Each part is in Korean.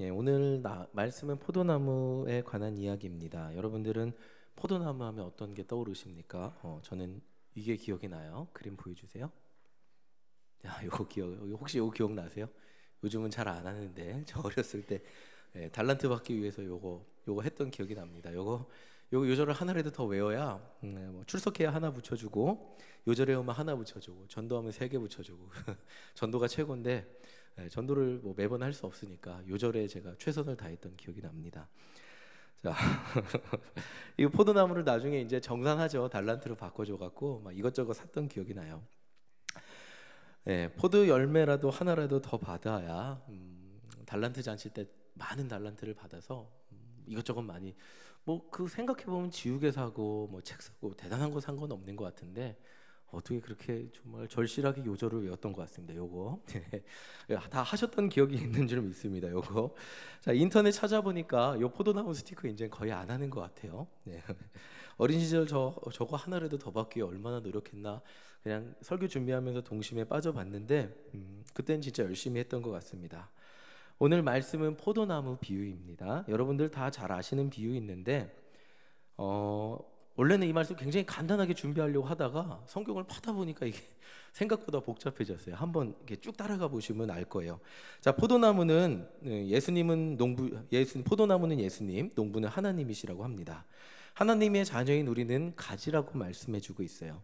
예, 오늘 말씀은 포도나무에 관한 이야기입니다. 여러분들은 포도나무 하면 어떤 게 떠오르십니까? 저는 이게 기억이 나요. 그림 보여주세요. 야, 혹시 이거 기억나세요? 요즘은 잘 안 하는데 저 어렸을 때 달란트 받기 위해서 요거 했던 기억이 납니다. 요거 요절을 하나라도 더 외워야 뭐 출석해야 하나 붙여주고, 요절에 오면 하나 붙여주고, 전도하면 세 개 붙여주고 전도가 최고인데 전도를 뭐 매번 할 수 없으니까 요절에 제가 최선을 다했던 기억이 납니다. 자, 이 포도나무를 나중에 이제 정산하죠. 달란트로 바꿔줘 갖고 막 이것저것 샀던 기억이 나요. 포도 열매라도 하나라도 더 받아야 달란트 잔치 때 많은 달란트를 받아서 이것저것 많이, 뭐 그 생각해 보면 지우개 사고 뭐 책 사고 대단한 거 산 건 없는 것 같은데 어떻게 그렇게 정말 절실하게 요절을 외웠던 것 같습니다. 요거 다 하셨던 기억이 있는 줄 믿습니다. 요거 자, 인터넷 찾아보니까 요 포도나무 스티커 이제 거의 안 하는 것 같아요. 네. 어린 시절 저거 하나라도 더 받기 위해 얼마나 노력했나, 그냥 설교 준비하면서 동심에 빠져봤는데 그땐 진짜 열심히 했던 것 같습니다. 오늘 말씀은 포도나무 비유입니다. 여러분들 다 잘 아시는 비유 있는데 원래는 이 말씀 굉장히 간단하게 준비하려고 하다가 성경을 파다 보니까 이게 생각보다 복잡해졌어요. 한번 이렇게 쭉 따라가 보시면 알 거예요. 자, 포도나무는 포도나무는 예수님, 농부는 하나님이시라고 합니다. 하나님의 자녀인 우리는 가지라고 말씀해주고 있어요.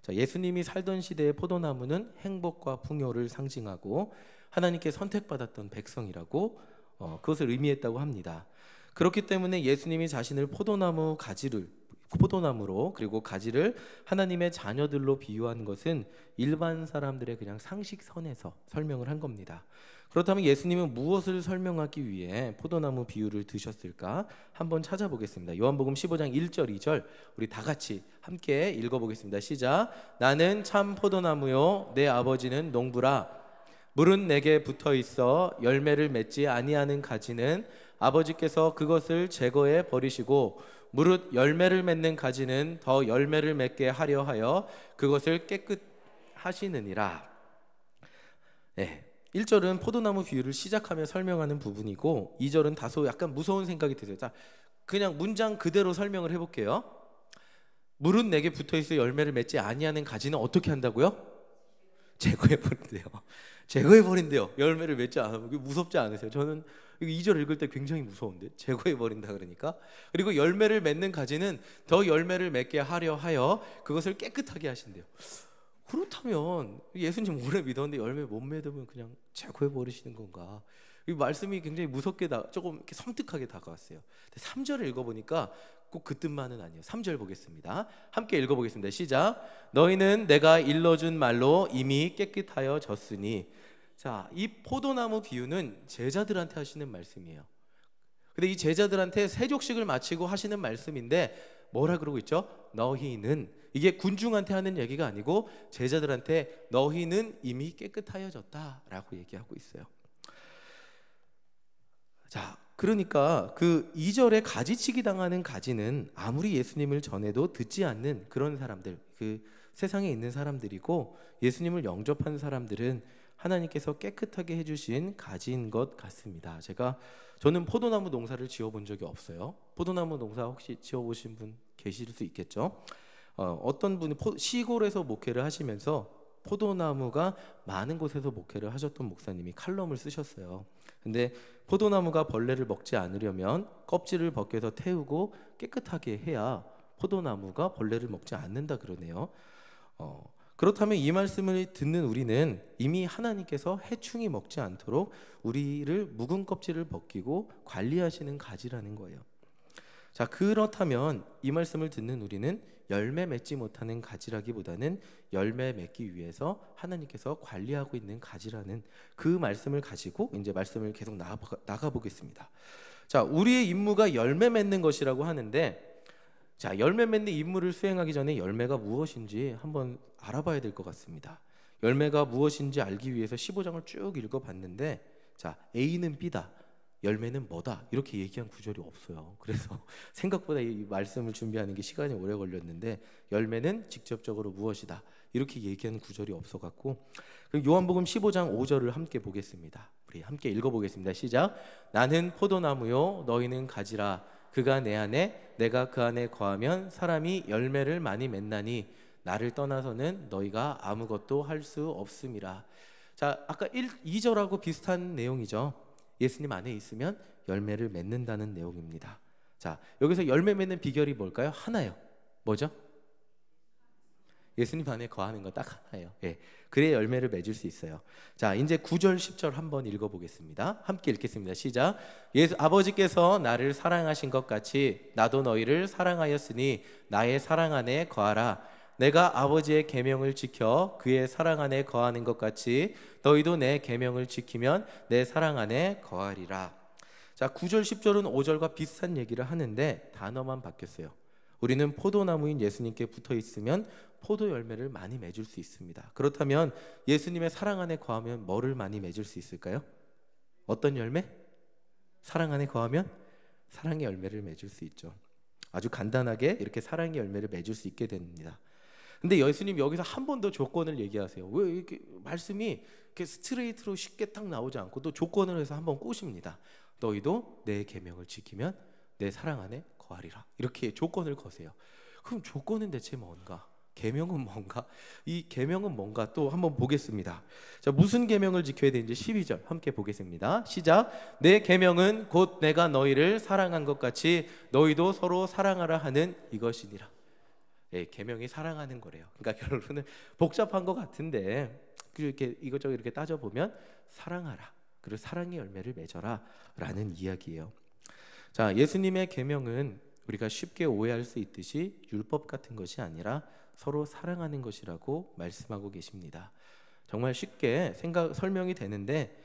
자, 예수님이 살던 시대의 포도나무는 행복과 풍요를 상징하고 하나님께 선택받았던 백성이라고 그것을 의미했다고 합니다. 그렇기 때문에 예수님이 자신을 포도나무로 그리고 가지를 하나님의 자녀들로 비유한 것은 일반 사람들의 그냥 상식선에서 설명을 한 겁니다. 그렇다면 예수님은 무엇을 설명하기 위해 포도나무 비유를 드셨을까? 한번 찾아보겠습니다. 요한복음 15장 1절 2절 우리 다 같이 함께 읽어보겠습니다. 시작. 나는 참 포도나무요 내 아버지는 농부라. 물은 내게 붙어 있어 열매를 맺지 아니하는 가지는 아버지께서 그것을 제거해 버리시고, 무릇 열매를 맺는 가지는 더 열매를 맺게 하려 하여 그것을 깨끗하시느니라. 네. 1절은 포도나무 비유를 시작하며 설명하는 부분이고 2절은 다소 약간 무서운 생각이 드세요. 자, 그냥 문장 그대로 설명을 해볼게요. 물은 내게 붙어있어 열매를 맺지 아니하는 가지는 어떻게 한다고요? 제거해버린대요. 제거해버린대요. 열매를 맺지 않으면. 무섭지 않으세요? 저는 이거 2절 읽을 때 굉장히 무서운데, 제거해버린다 그러니까. 그리고 열매를 맺는 가지는 더 열매를 맺게 하려 하여 그것을 깨끗하게 하신대요. 그렇다면 예수님 오래 믿었는데 열매 못 맺으면 그냥 제거해버리시는 건가? 이 말씀이 굉장히 무섭게 조금 이렇게 섬뜩하게 다가왔어요. 3절을 읽어보니까 꼭 그 뜻만은 아니에요. 3절 보겠습니다. 함께 읽어보겠습니다. 시작. 너희는 내가 일러준 말로 이미 깨끗하여졌으니. 자, 이 포도나무 비유는 제자들한테 하시는 말씀이에요. 근데 이 제자들한테 세족식을 마치고 하시는 말씀인데 뭐라 그러고 있죠? 너희는, 이게 군중한테 하는 얘기가 아니고 제자들한테 너희는 이미 깨끗하여졌다라고 얘기하고 있어요. 자, 그러니까 그 2절에 가지치기 당하는 가지는 아무리 예수님을 전해도 듣지 않는 그런 사람들, 그 세상에 있는 사람들이고, 예수님을 영접한 사람들은 하나님께서 깨끗하게 해주신 가지인 것 같습니다. 저는 포도나무 농사를 지어본 적이 없어요. 포도나무 농사 혹시 지어보신 분 계실 수 있겠죠? 어떤 분이 시골에서 목회를 하시면서 포도나무가 많은 곳에서 목회를 하셨던 목사님이 칼럼을 쓰셨어요. 근데 포도나무가 벌레를 먹지 않으려면 껍질을 벗겨서 태우고 깨끗하게 해야 포도나무가 벌레를 먹지 않는다 그러네요. 그렇다면 이 말씀을 듣는 우리는 이미 하나님께서 해충이 먹지 않도록 우리를 묵은 껍질을 벗기고 관리하시는 가지라는 거예요. 자, 그렇다면 이 말씀을 듣는 우리는 열매 맺지 못하는 가지라기보다는 열매 맺기 위해서 하나님께서 관리하고 있는 가지라는 그 말씀을 가지고 이제 말씀을 계속 나가 보겠습니다. 자, 우리의 임무가 열매 맺는 것이라고 하는데, 자, 열매 맺는 임무를 수행하기 전에 열매가 무엇인지 한번 알아봐야 될 것 같습니다. 열매가 무엇인지 알기 위해서 15장을 쭉 읽어봤는데, 자, A는 B다, 열매는 뭐다, 이렇게 얘기한 구절이 없어요. 그래서 생각보다 이 말씀을 준비하는 게 시간이 오래 걸렸는데, 열매는 직접적으로 무엇이다 이렇게 얘기하는 구절이 없어갖고 요한복음 15장 5절을 함께 보겠습니다. 우리 함께 읽어보겠습니다. 시작. 나는 포도나무요 너희는 가지라. 그가 내 안에 내가 그 안에 거하면 사람이 열매를 많이 맺나니 나를 떠나서는 너희가 아무것도 할 수 없음이라. 자, 아까 2절하고 비슷한 내용이죠. 예수님 안에 있으면 열매를 맺는다는 내용입니다. 자, 여기서 열매 맺는 비결이 뭘까요? 하나요. 뭐죠? 예수님 안에 거하는 거 딱 하나예요. 예, 그래야 열매를 맺을 수 있어요. 자, 이제 9절 10절 한번 읽어보겠습니다. 함께 읽겠습니다. 시작. 아버지께서 나를 사랑하신 것 같이 나도 너희를 사랑하였으니 나의 사랑 안에 거하라. 내가 아버지의 계명을 지켜 그의 사랑 안에 거하는 것 같이 너희도 내 계명을 지키면 내 사랑 안에 거하리라. 자, 9절 10절은 5절과 비슷한 얘기를 하는데 단어만 바뀌었어요. 우리는 포도나무인 예수님께 붙어 있으면 포도 열매를 많이 맺을 수 있습니다. 그렇다면 예수님의 사랑 안에 거하면 뭐를 많이 맺을 수 있을까요? 어떤 열매? 사랑 안에 거하면 사랑의 열매를 맺을 수 있죠. 아주 간단하게 이렇게 사랑의 열매를 맺을 수 있게 됩니다. 근데 예수님 여기서 한 번 더 조건을 얘기하세요. 왜 이렇게 말씀이 이렇게 스트레이트로 쉽게 딱 나오지 않고 또 조건을 해서 한번 꼬십니다. 너희도 내 계명을 지키면 내 사랑 안에 거하리라. 이렇게 조건을 거세요. 그럼 조건은 대체 뭔가? 계명은 뭔가? 이 계명은 뭔가 또 한번 보겠습니다. 자, 무슨 계명을 지켜야 되는지 12절 함께 보겠습니다. 시작. 내 계명은 곧 내가 너희를 사랑한 것 같이 너희도 서로 사랑하라 하는 이것이니라. 예, 계명이 사랑하는 거래요. 그러니까 결론은 복잡한 것 같은데 이렇게 이것저것 이렇게 따져보면 사랑하라. 그리고 사랑의 열매를 맺어라 라는 이야기예요. 자, 예수님의 계명은 우리가 쉽게 오해할 수 있듯이 율법 같은 것이 아니라 서로 사랑하는 것이라고 말씀하고 계십니다. 정말 쉽게 설명이 되는데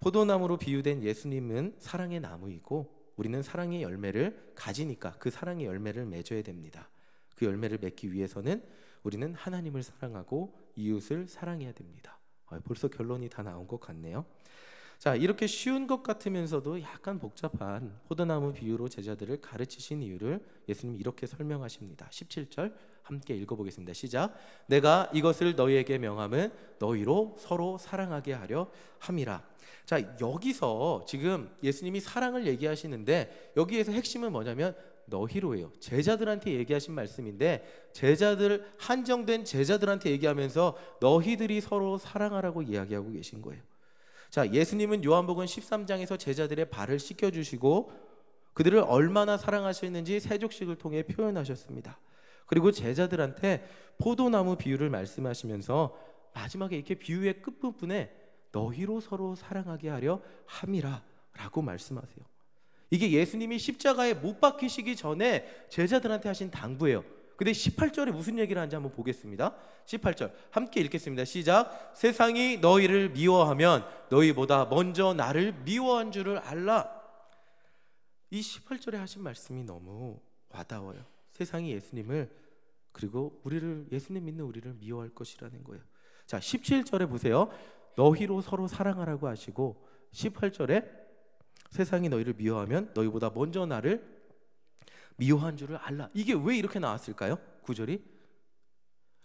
포도나무로 비유된 예수님은 사랑의 나무이고 우리는 사랑의 열매를 가지니까 그 사랑의 열매를 맺어야 됩니다. 그 열매를 맺기 위해서는 우리는 하나님을 사랑하고 이웃을 사랑해야 됩니다. 벌써 결론이 다 나온 것 같네요. 자, 이렇게 쉬운 것 같으면서도 약간 복잡한 포도나무 비유로 제자들을 가르치신 이유를 예수님이 이렇게 설명하십니다. 17절 함께 읽어보겠습니다. 시작. 내가 이것을 너희에게 명함은 너희로 서로 사랑하게 하려 함이라. 자, 여기서 지금 예수님이 사랑을 얘기하시는데 여기에서 핵심은 뭐냐면 너희로예요. 제자들한테 얘기하신 말씀인데 한정된 제자들한테 얘기하면서 너희들이 서로 사랑하라고 이야기하고 계신 거예요. 자, 예수님은 요한복음 13장에서 제자들의 발을 씻겨주시고 그들을 얼마나 사랑하셨는지 세족식을 통해 표현하셨습니다. 그리고 제자들한테 포도나무 비유를 말씀하시면서 마지막에 이렇게 비유의 끝부분에 너희로 서로 사랑하게 하려 함이라 라고 말씀하세요. 이게 예수님이 십자가에 못 박히시기 전에 제자들한테 하신 당부예요. 근데 18절에 무슨 얘기를 하는지 한번 보겠습니다. 18절 함께 읽겠습니다. 시작. 세상이 너희를 미워하면 너희보다 먼저 나를 미워한 줄을 알라. 이 18절에 하신 말씀이 너무 와닿아요. 세상이 예수님을 그리고 예수님 믿는 우리를 미워할 것이라는 거예요. 자, 17절에 보세요. 너희로 서로 사랑하라고 하시고 18절에 세상이 너희를 미워하면 너희보다 먼저 나를 미워한 줄을 알라. 이게 왜 이렇게 나왔을까요? 구절이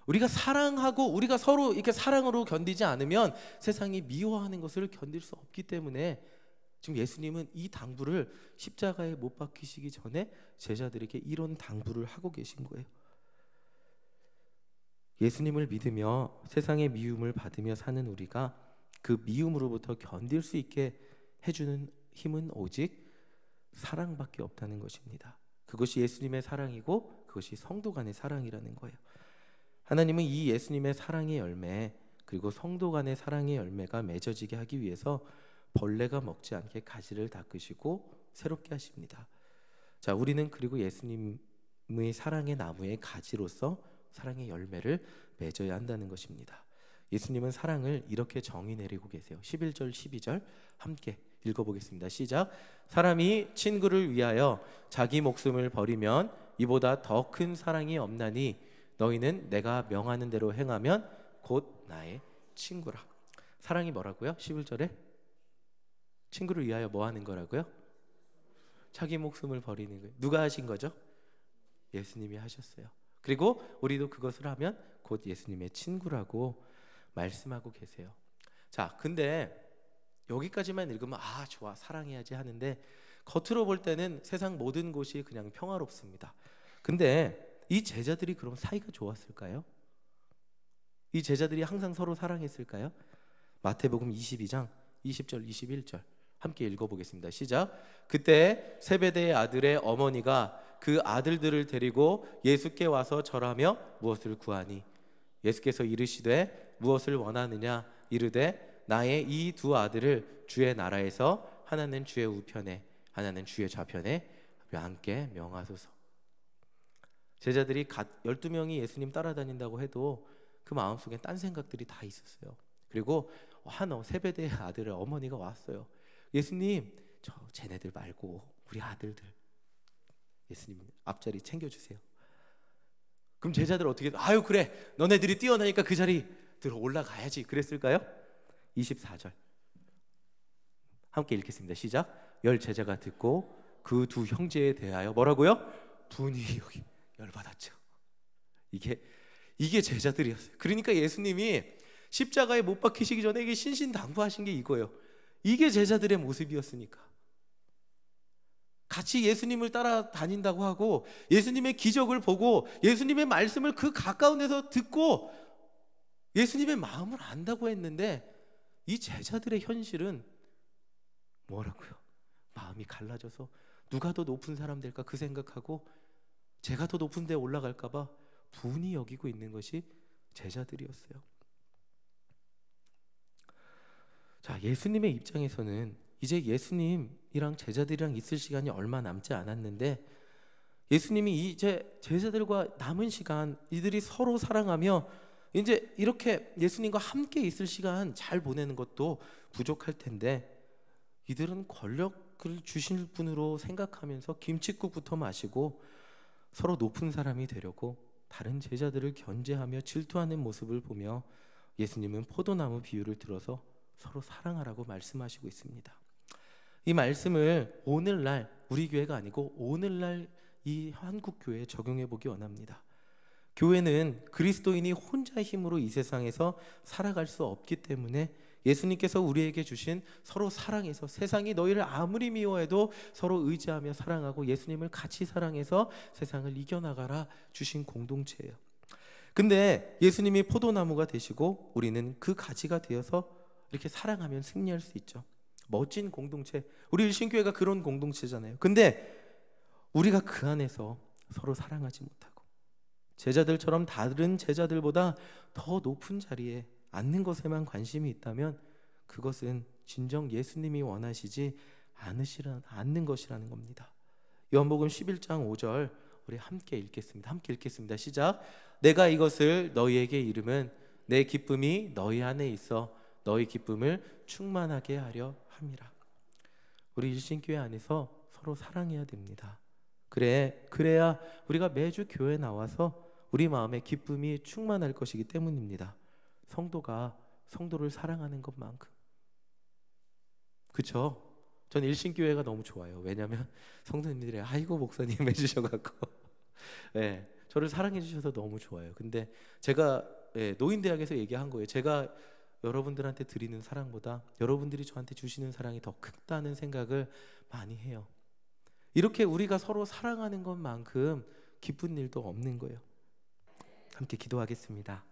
우리가 사랑하고 우리가 서로 이렇게 사랑으로 견디지 않으면 세상이 미워하는 것을 견딜 수 없기 때문에 지금 예수님은 이 당부를 십자가에 못 박히시기 전에 제자들에게 이런 당부를 하고 계신 거예요. 예수님을 믿으며 세상의 미움을 받으며 사는 우리가 그 미움으로부터 견딜 수 있게 해주는 힘은 오직 사랑밖에 없다는 것입니다. 그것이 예수님의 사랑이고 그것이 성도 간의 사랑이라는 거예요. 하나님은 이 예수님의 사랑의 열매 그리고 성도 간의 사랑의 열매가 맺어지게 하기 위해서 벌레가 먹지 않게 가지를 닦으시고 새롭게 하십니다. 자, 우리는 그리고 예수님의 사랑의 나무의 가지로서 사랑의 열매를 맺어야 한다는 것입니다. 예수님은 사랑을 이렇게 정의 내리고 계세요. 11절 12절 함께 읽어보겠습니다. 시작. 사람이 친구를 위하여 자기 목숨을 버리면 이보다 더 큰 사랑이 없나니 너희는 내가 명하는 대로 행하면 곧 나의 친구라. 사랑이 뭐라고요? 11절에 친구를 위하여 뭐 하는 거라고요? 자기 목숨을 버리는 거예요. 누가 하신 거죠? 예수님이 하셨어요. 그리고 우리도 그것을 하면 곧 예수님의 친구라고 말씀하고 계세요. 자, 근데 여기까지만 읽으면 아 좋아 사랑해야지 하는데 겉으로 볼 때는 세상 모든 곳이 그냥 평화롭습니다. 근데 이 제자들이 그럼 사이가 좋았을까요? 이 제자들이 항상 서로 사랑했을까요? 마태복음 22장 20절 21절 함께 읽어보겠습니다. 시작. 그때 세베대의 아들의 어머니가 그 아들들을 데리고 예수께 와서 절하며 무엇을 구하니 예수께서 이르시되 무엇을 원하느냐 이르되 나의 이 두 아들을 주의 나라에서 하나는 주의 우편에 하나는 주의 좌편에 함께 명하소서. 제자들이 12명이 예수님 따라다닌다고 해도 그 마음속에 딴 생각들이 다 있었어요. 그리고 세베대의 아들의 어머니가 왔어요. 예수님 저 쟤네들 말고 우리 아들들 예수님 앞자리 챙겨주세요. 그럼 제자들 어떻게 아유 그래 너네들이 뛰어나니까 그 자리 들어 올라가야지 그랬을까요? 24절 함께 읽겠습니다. 시작. 열 제자가 듣고 그 두 형제에 대하여 뭐라고요? 분이 여기 열받았죠. 이게 제자들이었어요. 그러니까 예수님이 십자가에 못 박히시기 전에 이게 신신당부하신 게 이거예요. 이게 제자들의 모습이었으니까. 같이 예수님을 따라다닌다고 하고 예수님의 기적을 보고 예수님의 말씀을 그 가까운 데서 듣고 예수님의 마음을 안다고 했는데 이 제자들의 현실은 뭐라고요? 마음이 갈라져서 누가 더 높은 사람 될까 그 생각하고 제가 더 높은 데 올라갈까 봐 분이 여기고 있는 것이 제자들이었어요. 자, 예수님의 입장에서는 이제 예수님이랑 제자들이랑 있을 시간이 얼마 남지 않았는데 예수님이 이제 제자들과 남은 시간 이들이 서로 사랑하며 이제 이렇게 예수님과 함께 있을 시간 잘 보내는 것도 부족할 텐데 이들은 권력을 주실 분으로 생각하면서 김칫국부터 마시고 서로 높은 사람이 되려고 다른 제자들을 견제하며 질투하는 모습을 보며 예수님은 포도나무 비유를 들어서 서로 사랑하라고 말씀하시고 있습니다. 이 말씀을 오늘날 우리 교회가 아니고 오늘날 이 한국 교회에 적용해 보기 원합니다. 교회는 그리스도인이 혼자 힘으로 이 세상에서 살아갈 수 없기 때문에 예수님께서 우리에게 주신 서로 사랑해서 세상이 너희를 아무리 미워해도 서로 의지하며 사랑하고 예수님을 같이 사랑해서 세상을 이겨나가라 주신 공동체예요. 근데 예수님이 포도나무가 되시고 우리는 그 가지가 되어서 이렇게 사랑하면 승리할 수 있죠. 멋진 공동체, 우리 일신교회가 그런 공동체잖아요. 근데 우리가 그 안에서 서로 사랑하지 못하고 제자들처럼 다른 제자들보다 더 높은 자리에 앉는 것에만 관심이 있다면 그것은 진정 예수님이 원하시지 않는 것이라는 겁니다. 요한복음 11장 5절 우리 함께 읽겠습니다. 함께 읽겠습니다. 시작. 내가 이것을 너희에게 이름은 내 기쁨이 너희 안에 있어 너희 기쁨을 충만하게 하려 함이라. 우리 일신교회 안에서 서로 사랑해야 됩니다. 그래야 우리가 매주 교회 나와서 우리 마음에 기쁨이 충만할 것이기 때문입니다. 성도가 성도를 사랑하는 것만큼. 그쵸? 전 일신교회가 너무 좋아요. 왜냐하면 성도님들이 아이고 목사님 해주셔갖고 네, 저를 사랑해 주셔서 너무 좋아요. 근데 제가 노인대학에서 얘기한 거예요. 제가 여러분들한테 드리는 사랑보다 여러분들이 저한테 주시는 사랑이 더 크다는 생각을 많이 해요. 이렇게 우리가 서로 사랑하는 것만큼 기쁜 일도 없는 거예요. 함께 기도하겠습니다.